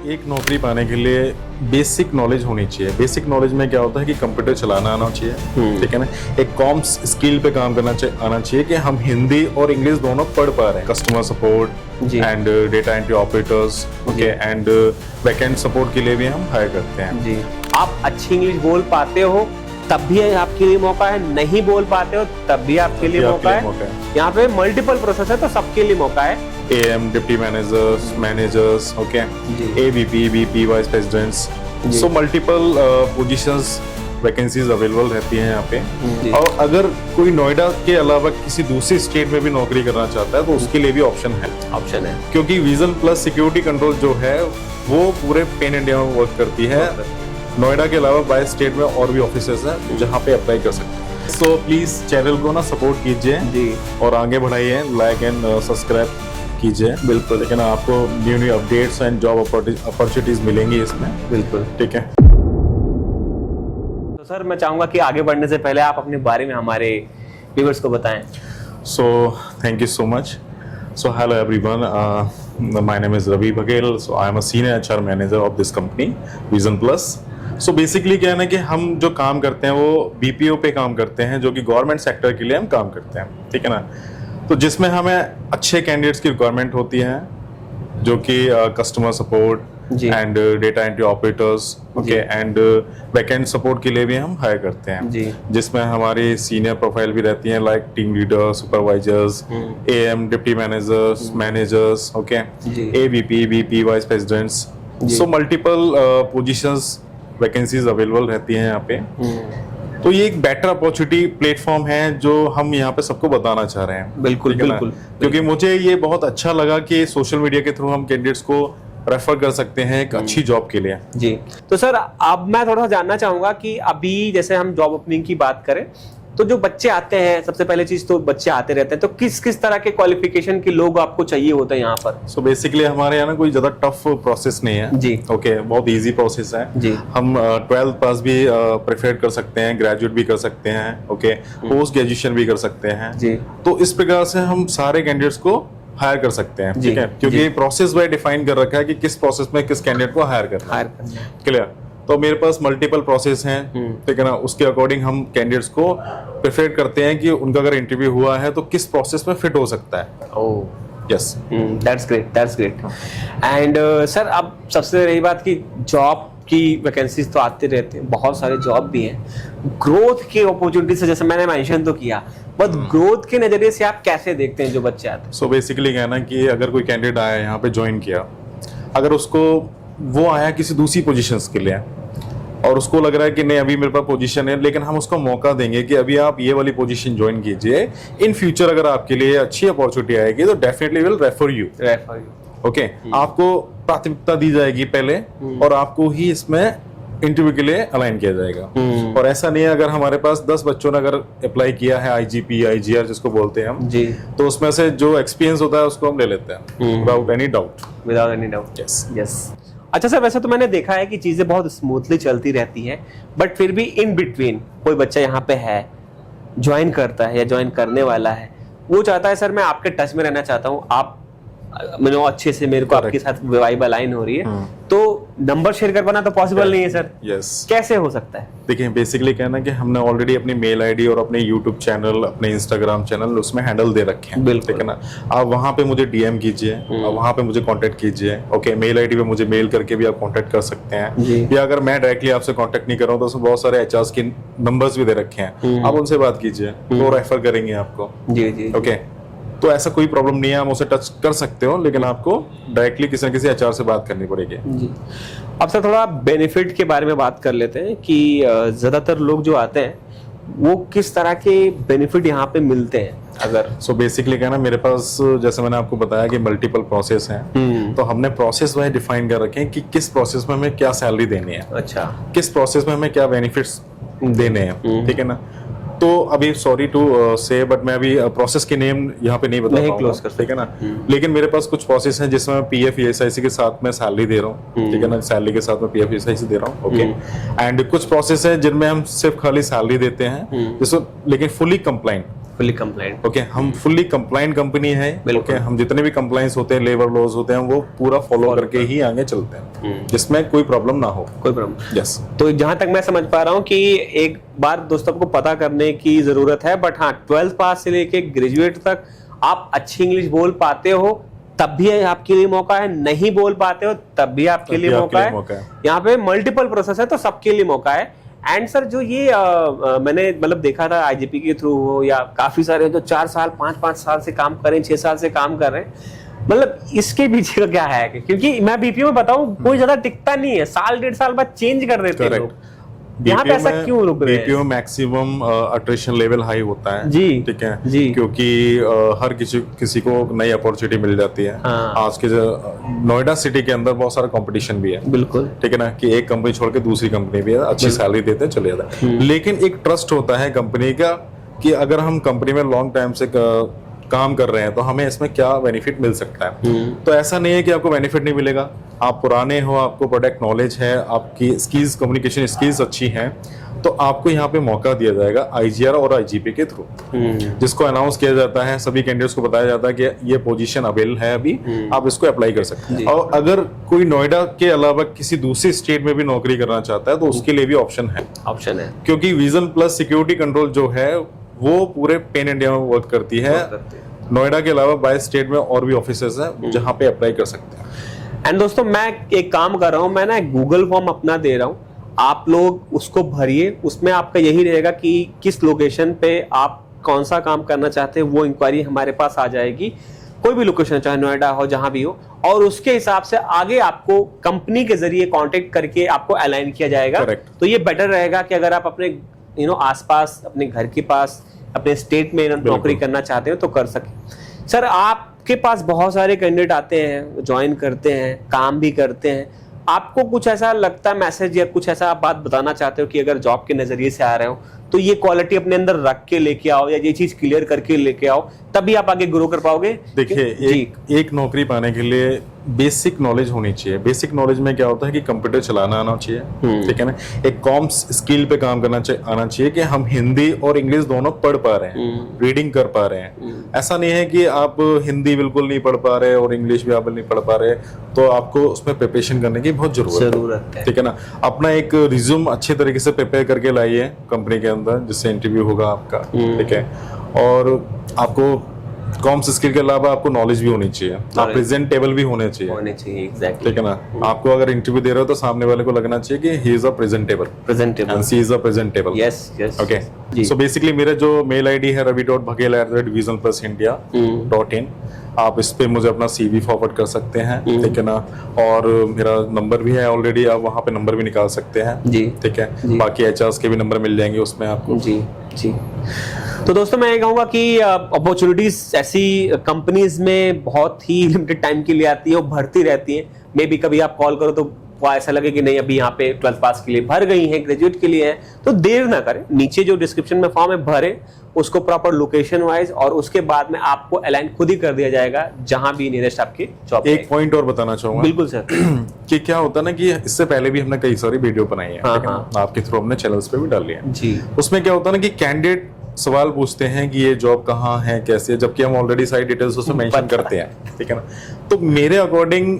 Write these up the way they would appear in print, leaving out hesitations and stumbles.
एक नौकरी पाने के लिए बेसिक नॉलेज होनी चाहिए। बेसिक नॉलेज में क्या होता है कि कंप्यूटर चलाना आना चाहिए, ठीक है ना। एक कॉम्स स्किल पे काम करना आना चाहिए कि हम हिंदी और इंग्लिश दोनों पढ़ पा रहे हैं। Customer support and data entry operators, okay, and backend support के लिए भी हम हायर करते हैं। जी, आप अच्छी इंग्लिश बोल पाते हो तब भी आपके लिए मौका है, नहीं बोल पाते हो तब भी आपके लिए मौका है। यहाँ पे मल्टीपल प्रोसेस है तो सबके लिए मौका है। AM, deputy managers, managers, okay, AVP, VP, vice presidents, so multiple positions vacancies available रहती हैं यहाँ पे। और अगर कोई नोएडा के अलावा किसी दूसरी स्टेट में भी नौकरी करना चाहता है तो उसके लिए भी ऑप्शन है, क्योंकि विजन प्लस सिक्योरिटी कंट्रोल जो है वो पूरे पैन इंडिया में वर्क करती है। नोएडा के अलावा 22 स्टेट में और भी ऑफिसेज हैं जहाँ पे अप्लाई कर सकते हैं। सो प्लीज चैनल को ना सपोर्ट कीजिए जी, और आगे बढ़ाइए, लाइक एंड सब्सक्राइब कीजिए। बिल्कुल, लेकिन आपको new updates and job opportunities मिलेंगी इसमें। बिल्कुल, ठीक है। तो सर मैं चाहूंगा कि आगे बढ़ने से पहले आप अपने बारे में हमारे व्यूअर्स को बताएं। So thank you so much. So hello everyone, my name is Ravi Baghel. So I am a senior HR manager of this company, Vision Plus. So basically क्या है ना कि हम जो काम करते हैं वो BPO पे काम करते हैं, जो कि गवर्नमेंट सेक्टर के लिए हम काम करते हैं, ठीक है ना। तो जिसमें हमें अच्छे कैंडिडेट्स की रिक्वायरमेंट होती है, जो कि customer support and data entry operators, okay, and backend support के लिए भी हम हायर करते हैं, जिसमें हमारी सीनियर प्रोफाइल भी रहती है, like team leader, supervisors, AM, deputy managers, managers, okay, AVP, VP, vice presidents, so multiple positions vacancies available रहती हैं यहाँ पे। तो ये एक बेटर अपॉर्चुनिटी प्लेटफॉर्म है जो हम यहाँ पे सबको बताना चाह रहे हैं। बिल्कुल, बिल्कुल, क्योंकि मुझे ये बहुत अच्छा लगा कि सोशल मीडिया के थ्रू हम कैंडिडेट्स को रेफर कर सकते हैं एक अच्छी जॉब के लिए। जी, तो सर अब मैं थोड़ा सा जानना चाहूंगा कि अभी जैसे हम जॉब ओपनिंग की बात करें तो जो बच्चे आते हैं, सबसे पहले चीज तो बच्चे आते रहते हैं, तो किस किस तरह के क्वालिफिकेशन के लोग आपको चाहिए होते हैं यहाँ पर? सो बेसिकली हमारे यहाँ ना कोई ज्यादा टफ प्रोसेस नहीं है जी, ओके, बहुत इजी प्रोसेस है जी। हम 12th पास भी प्रेफर कर सकते हैं, ग्रेजुएट भी कर सकते हैं, ओके, पोस्ट ग्रेजुएशन भी कर सकते हैं जी। तो इस प्रकार से हम सारे कैंडिडेट्स को हायर कर सकते हैं, ठीक है, क्योंकि प्रोसेस वाइज डिफाइन कर रखा है कि किस प्रोसेस में किस कैंडिडेट को हायर करना है। क्लियर? तो मेरे पास मल्टीपल प्रोसेस हैं, ठीक है ना। उसके अकॉर्डिंग हम कैंडिडेट्स को प्रेफर करते हैं कि उनका अगर इंटरव्यू हुआ है तो किस प्रोसेस में फिट हो सकता है। Oh yes, that's great, that's great. And sir अब सबसे रही बात कि जॉब की वैकेंसीज तो आते रहते हैं, बहुत सारे जॉब भी हैं। ग्रोथ की अपॉर्चुनिटी से जैसे मैंने मेंशन तो किया, बट ग्रोथ के नजरिए से आप कैसे देखते हैं जो बच्चे आते हैं? सो बेसिकली क्या है ना कि अगर कोई कैंडिडेट आया यहाँ पे ज्वाइन किया, अगर उसको वो आया किसी दूसरी पोजीशंस के लिए और उसको लग रहा है कि नहीं अभी मेरे पास पोजीशन है, लेकिन हम उसको मौका देंगे कि अभी आप ये वाली पोजीशन ज्वाइन कीजिए, इन फ्यूचर अगर आपके लिए अच्छी अपॉर्चुनिटी आएगी तो definitely will refer you, okay. आपको प्राथमिकता दी जाएगी पहले और आपको ही इसमें इंटरव्यू के लिए अलाइन किया जाएगा। और ऐसा नहीं है अगर हमारे पास 10 बच्चों ने अगर अप्लाई किया है IGP, IGR जिसको बोलते हैं हम जी, तो उसमें से जो एक्सपीरियंस होता है उसको हम ले लेते हैं विदाउट एनी डाउट। यस। अच्छा सर, वैसे तो मैंने देखा है कि चीजें बहुत स्मूथली चलती रहती हैं, बट फिर भी इन बिटवीन कोई बच्चा यहाँ पे है, ज्वाइन करता है या ज्वाइन करने वाला है, वो चाहता है सर मैं आपके टच में रहना चाहता हूँ, आप अच्छे से मेरे को आपके साथ वाइब अलाइन हो रही है, तो नंबर शेयर कर पाना तो पॉसिबल नहीं है सर। यस, कैसे हो सकता है? देखिए बेसिकली क्या है ना कि हमने ऑलरेडी अपनी मेल आईडी और अपने यूट्यूब चैनल, अपने इंस्टाग्राम चैनल उसमें हैंडल दे रखे हैं, ठीक है ना। आप वहाँ पे मुझे DM कीजिए, वहाँ पे मुझे कांटेक्ट कीजिए, ओके। मेल आईडी पे मुझे मेल करके भी आप कांटेक्ट कर सकते हैं, या अगर मैं डायरेक्टली आपसे कांटेक्ट नहीं कर रहा हूँ तो उसमें बहुत सारे HRs के नंबर्स भी दे रखे हैं, आप उनसे बात कीजिए, वो रेफर करेंगे आपको जी, ओके। तो ऐसा कोई प्रॉब्लम नहीं है, आप उसे टच कर सकते हो, लेकिन आपको डायरेक्टली किसी न किसी HR से बात करनी पड़ेगी जी। अब सर थोड़ा बेनिफिट के बारे में बात कर लेते हैं कि ज्यादातर लोग जो आते हैं वो किस तरह के बेनिफिट यहाँ पे मिलते हैं अगर? सो बेसिकली क्या ना, मेरे पास जैसे मैंने आपको बताया कि मल्टीपल प्रोसेस हैं, तो हमने प्रोसेस वाइज डिफाइन कर रखे हैं कि किस प्रोसेस में हमें क्या सैलरी देनी है, अच्छा, किस प्रोसेस में हमें क्या बेनिफिट्स देने हैं, ठीक है ना। तो अभी सॉरी टू से बट मैं अभी प्रोसेस के नेम यहाँ पे नहीं बता पाऊंगा, ठीक है ना। लेकिन मेरे पास कुछ प्रोसेस हैं जिसमें मैं PF ESIC के साथ में सैलरी दे रहा हूँ, ठीक है ना, सैलरी के साथ में PF ESIC दे रहा हूँ, ओके। एंड कुछ प्रोसेस हैं जिनमें हम सिर्फ खाली सैलरी देते हैं, जिसको लेकिन fully compliant, fully compliant. Okay, हम फुल्ली कंप्लाइंट कंपनी है। बिल्कुल। ओके, हम जितने भी कंप्लाइंस होते हैं, लेबर लॉज होते हैं, वो पूरा फॉलो करके ही आगे चलते हैं, जिसमें कोई प्रॉब्लम ना हो। कोई प्रॉब्लम। यस। तो जहां तक मैं समझ पा रहा हूँ कि एक बार दोस्तों को पता करने की जरूरत है, बट हाँ 12th पास से लेके ग्रेजुएट तक आप अच्छी इंग्लिश बोल पाते हो तब भी आपके लिए मौका है, नहीं बोल पाते हो तब भी आपके लिए मौका है। यहाँ पे मल्टीपल प्रोसेस है, तो सबके लिए मौका है। एंड सर जो ये मैंने मतलब देखा था आईजीपी के थ्रू हो या काफी सारे जो 4 साल 5 साल से काम कर रहे हैं, 6 साल से काम कर रहे हैं, मतलब इसके पीछे का क्या है? क्योंकि मैं बीपीओ में बताऊं कोई ज्यादा टिकता नहीं है, साल 1.5 साल बाद चेंज कर देते हैं लोग। यहाँ पे ऐसा क्यों रुक रहे हैं? बीपीओ मैक्सिमम अट्रेशन लेवल हाई होता है जी, ठीक है जी। क्योंकि हर किसी को नई अपॉर्चुनिटी मिल जाती है। हाँ। आज के नोएडा सिटी के अंदर बहुत सारा कंपटीशन भी है। बिल्कुल ठीक है ना, कि एक कंपनी छोड़ के दूसरी कंपनी भी है, अच्छी सैलरी देते हैं, चले जाता है। लेकिन एक ट्रस्ट होता है कंपनी का कि अगर हम कंपनी में लॉन्ग टाइम से काम कर रहे हैं तो हमें इसमें क्या बेनिफिट मिल सकता है। तो ऐसा नहीं है कि आपको बेनिफिट नहीं मिलेगा। आप पुराने हो, आपको प्रोडक्ट नॉलेज है, आपकी स्किल्स, कम्युनिकेशन स्किल्स अच्छी हैं, तो आपको यहाँ पे मौका दिया जाएगा आईजीआर और आईजीपी के थ्रू, जिसको अनाउंस किया जाता है, सभी कैंडिडेट्स को बताया जाता है कि ये पोजीशन अवेलेबल है अभी, आप इसको अप्लाई कर सकते हैं। और अगर कोई नोएडा के अलावा किसी दूसरी स्टेट में भी नौकरी करना चाहता है तो उसके लिए भी ऑप्शन है, क्योंकि विजन प्लस सिक्योरिटी कंट्रोल जो है वो पूरे पैन इंडिया में वर्क करती है। नोएडा के अलावा 22 स्टेट में और भी ऑफिसेज हैं जहां पे अप्लाई कर सकते हैं। एंड दोस्तों मैं एक काम कर रहा हूं, मैं ना एक गूगल फॉर्म अपना दे रहा हूं, आप लोग उसको भरिए। उसमें आपका यही रहेगा कि किस लोकेशन पे आप कौन सा काम करना चाहते हैं, वो इंक्वायरी हमारे पास आ जाएगी। कोई भी लोकेशन, चाहे नोएडा हो, जहां भी हो, और उसके हिसाब से आगे आपको कंपनी के जरिए कांटेक्ट करके आपको अलाइन किया जाएगा। Correct. तो ये बेटर रहेगा कि अगर आप अपने आसपास, अपने घर के पास, अपने स्टेट में नौकरी करना चाहते हो तो कर सके। सर आपके पास बहुत सारे कैंडिडेट आते हैं, ज्वाइन करते हैं, काम भी करते हैं, आपको कुछ ऐसा लगता है मैसेज या कुछ ऐसा आप बात बताना चाहते हो कि अगर जॉब के नजरिए से आ रहे हो तो ये क्वालिटी अपने अंदर रख के लेके आओ या ये चीज क्लियर करके लेके आओ, तभी आप आगे ग्रो कर पाओगे? देखिए, एक नौकरी पाने के लिए बेसिक नॉलेज होनी चाहिए। बेसिक नॉलेज में क्या होता है कि कंप्यूटर चलाना आना चाहिए, ठीक है ना, एक कॉम्स स्किल पे काम करना आना चाहिए कि हम हिंदी और इंग्लिश दोनों पढ़ पा रहे हैं, रीडिंग कर पा रहे हैं। ऐसा नहीं है कि आप हिंदी बिल्कुल नहीं पढ़ पा रहे और इंग्लिश भी आप नहीं पढ़ पा रहे, तो आपको उसमें प्रिपरेशन करने की बहुत जरूरत है, ठीक है ना। अपना एक रिज्यूम अच्छे तरीके से प्रिपेयर करके लाइए कंपनी के अंदर, जिससे इंटरव्यू होगा आपका, ठीक है। और आपको कॉम्स स्किल के अलावा आपको नॉलेज भी होनी चाहिए, आप प्रेजेंटेबल भी होने चाहिए, एग्जैक्टली, ठीक है ना। आपको अगर इंटरव्यू दे रहे हो तो सामने वाले को लगना चाहिए कि he is a presentable and she is a presentable. Yes okay, so basically मेरा जो मेल आईडी है ravi.baghel@visionplusindia.in, आप इस पे मुझे अपना सीवी फॉरवर्ड कर सकते हैं, ठीक है ना। और मेरा नंबर भी है ऑलरेडी, आप वहाँ पे नंबर भी निकाल सकते हैं जी, ठीक है। बाकी एचआरस के भी नंबर मिल जाएंगे उसमें आपको जी। तो दोस्तों मैं ये कहूँगा कि अपॉर्चुनिटीज ऐसी कंपनीज में बहुत ही लिमिटेड टाइम के लिए आती है और भरती रहती है। मे बी कभी आप कॉल करो तो ऐसा लगे कि नहीं अभी यहाँ पे 12th पास के लिए भर गई है, ग्रेजुएट के लिए है, तो देर ना करें, नीचे जो डिस्क्रिप्शन में फॉर्म है भरे उसको प्रॉपर लोकेशन वाइज, और उसके बाद में आपको अलाइन खुद ही कर दिया जाएगा जहां भी नियरेस्ट आपके जॉब। एक पॉइंट और बताना चाहूंगा। बिल्कुल सर। कि क्या होता है ना कि इससे पहले भी हमने कई सारी वीडियो बनाई है, आपके थ्रू हमने चैनल्स पे भी डाली है जी। उसमें क्या होता है ना कि कैंडिडेट सवाल पूछते हैं कि ये जॉब कहाँ है, कैसे है, जबकि हम ऑलरेडी सारी डिटेल्स उसमें मेंशन करते हैं, ठीक है ना। तो मेरे अकॉर्डिंग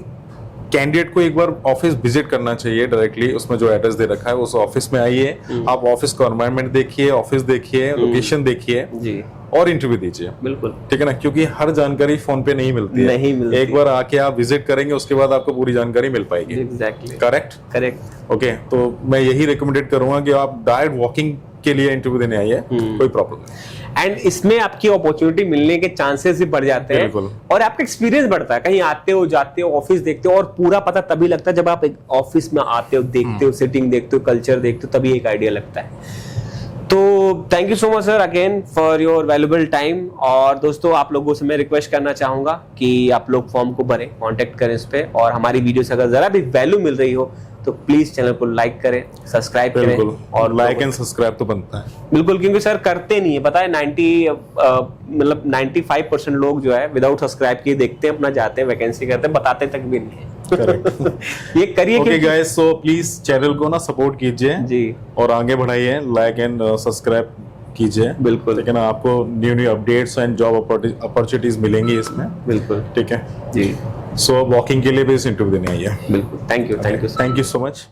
कैंडिडेट को एक बार ऑफिस विजिट करना चाहिए डायरेक्टली, उसमें जो एड्रेस दे रखा है उस ऑफिस में आइए, आप ऑफिस का एनवायरनमेंट देखिए, ऑफिस देखिए, लोकेशन देखिए जी, और इंटरव्यू दीजिए। बिल्कुल, ठीक है ना, क्योंकि हर जानकारी फोन पे नहीं मिलती है, एक बार आके आप विजिट करेंगे उसके बाद आपको पूरी जानकारी मिल पाएगी। Exactly, correct. ओके, तो मैं यही रिकमेंडेड करूंगा कि आप डायरेक्ट वॉकिंग के लिए इंटरव्यू देने आइए, कोई प्रॉब्लम नहीं। एंड इसमें आपकी अपॉर्चुनिटी मिलने के चांसेस भी बढ़ जाते हैं और आपका एक्सपीरियंस बढ़ता है। कहीं आते हो, जाते हो, ऑफिस देखते हो, और पूरा पता तभी लगता है जब आप एक ऑफिस में आते हो, देखते हो, सिटिंग देखते हो, कल्चर देखते हो, तभी एक आइडिया लगता है। तो thank you so much sir again for your valuable time. और दोस्तों आप लोगों से मैं रिक्वेस्ट करना चाहूंगा कि आप लोग फॉर्म को भरें, कांटेक्ट करें इस पे, और हमारी वीडियो से अगर जरा भी वैल्यू मिल रही हो तो प्लीज चैनल को लाइक करें, सब्सक्राइब करें, और लाइक एंड सब्सक्राइब तो बनता है बिल्कुल, क्योंकि सर करते नहीं है, पता है 95% लोग जो है विदाउट सब्सक्राइब किए देखते हैं, अपना जाते हैं, वैकेंसी करते हैं, बताते तक भी नहीं है। ये करिए। Okay guys, so please channel को ना सपोर्ट कीजिए जी, और आगे बढ़ाइए, लाइक एंड सब्सक्राइब कीजिए, बिल्कुल। ठीक है ना, आपको new new updates and job opportunities मिलेंगी इसमें, बिल्कुल ठीक है। जी, सो वॉकिंग के लिए भी इस इंटरव्यू देने आइए। बिल्कुल। Thank you, thank you. Thank you so much.